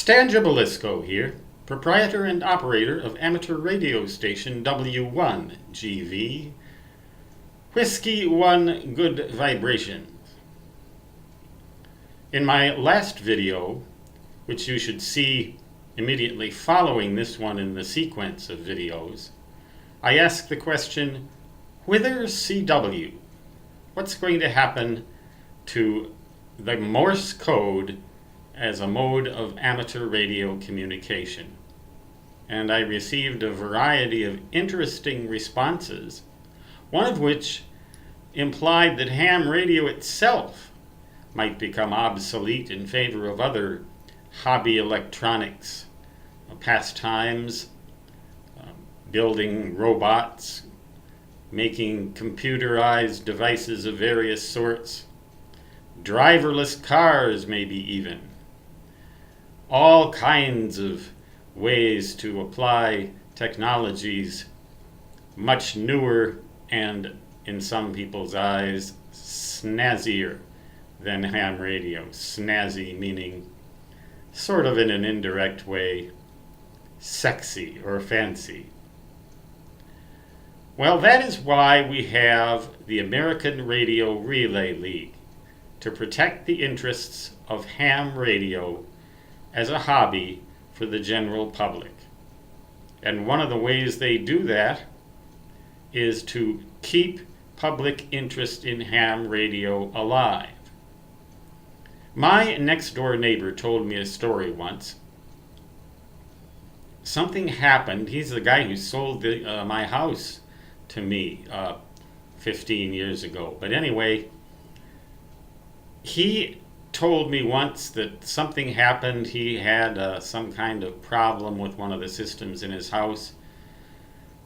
Stan Gibilisco here, proprietor and operator of amateur radio station W1GV, Whiskey 1 Good Vibrations. In my last video, which you should see immediately following this one in the sequence of videos, I asked the question, Whither CW? What's going to happen to the Morse code as a mode of amateur radio communication? And I received a variety of interesting responses, one of which implied that ham radio itself might become obsolete in favor of other hobby electronics, pastimes, building robots, making computerized devices of various sorts, driverless cars maybe even. All kinds of ways to apply technologies much newer and, in some people's eyes, snazzier than ham radio. Snazzy meaning, sort of in an indirect way, sexy or fancy. Well, that is why we have the American Radio Relay League, to protect the interests of ham radio as a hobby for the general public. And one of the ways they do that is to keep public interest in ham radio alive. My next door neighbor told me a story once. Something happened. He's the guy who sold my house to me 15 years ago. But anyway, he told me once that something happened. He had some kind of problem with one of the systems in his house.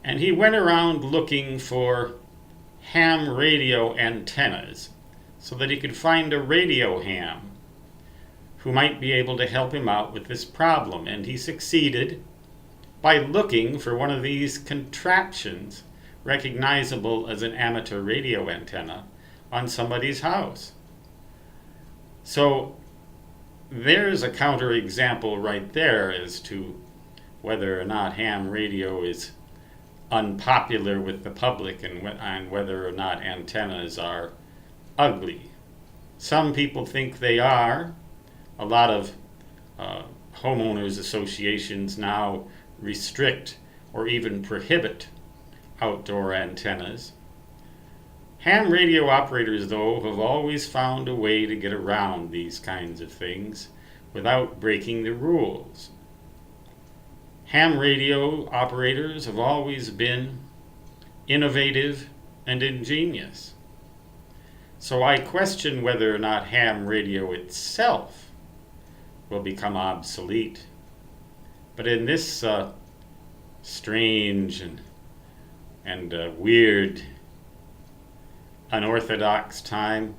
And he went around looking for ham radio antennas so that he could find a radio ham who might be able to help him out with this problem. And he succeeded by looking for one of these contraptions recognizable as an amateur radio antenna on somebody's house. So there's a counterexample right there as to whether or not ham radio is unpopular with the public and whether or not antennas are ugly. Some people think they are. A lot of homeowners associations now restrict or even prohibit outdoor antennas. Ham radio operators, though, have always found a way to get around these kinds of things without breaking the rules. Ham radio operators have always been innovative and ingenious. So I question whether or not ham radio itself will become obsolete. But in this strange and weird, unorthodox time,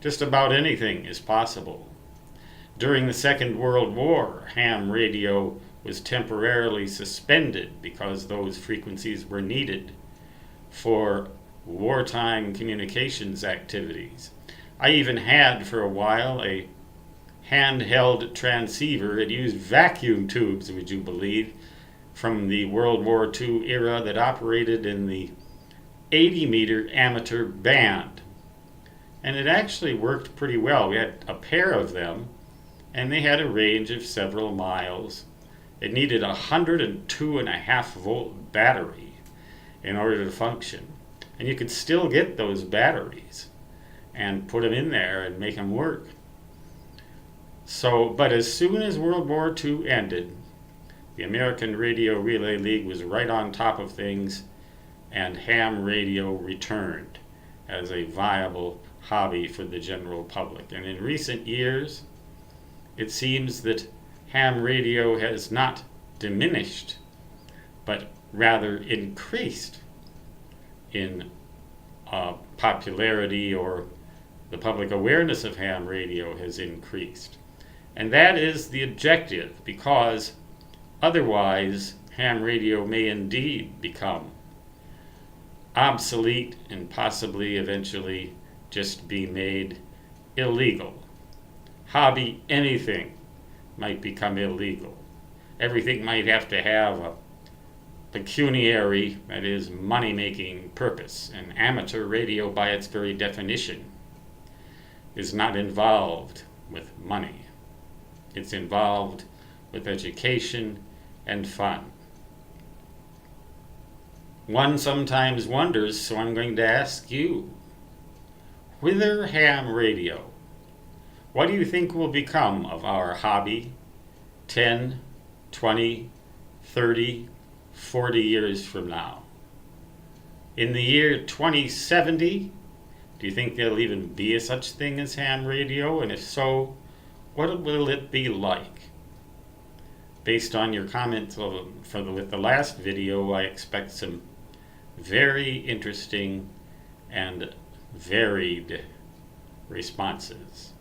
just about anything is possible. During the Second World War, ham radio was temporarily suspended because those frequencies were needed for wartime communications activities. I even had for a while a handheld transceiver. It used vacuum tubes, would you believe, from the World War II era that operated in the 80-meter amateur band. And it actually worked pretty well. We had a pair of them, and they had a range of several miles. It needed a 102.5 volt battery in order to function. And you could still get those batteries and put them in there and make them work. So, but as soon as World War II ended, the American Radio Relay League was right on top of things, and ham radio returned as a viable hobby for the general public. And in recent years, it seems that ham radio has not diminished, but rather increased in popularity, or the public awareness of ham radio has increased. And that is the objective, because otherwise ham radio may indeed become obsolete and possibly eventually just be made illegal. Hobby anything might become illegal. Everything might have to have a pecuniary, that is, money-making purpose. And amateur radio, by its very definition, is not involved with money. It's involved with education and fun. One sometimes wonders, so I'm going to ask you, Whither Ham Radio, what do you think will become of our hobby 10, 20, 30, 40 years from now? In the year 2070, do you think there'll even be a such thing as ham radio? And if so, what will it be like? Based on your comments with the last video, I expect some very interesting and varied responses.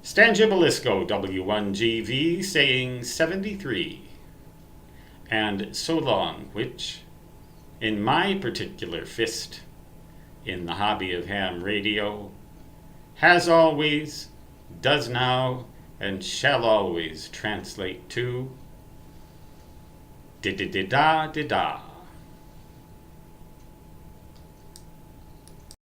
Stan Gibilisco, W1GV, saying 73. And so long, which, in my particular fist, in the hobby of ham radio, has always, does now, and shall always translate to da-da-da-da-da-da.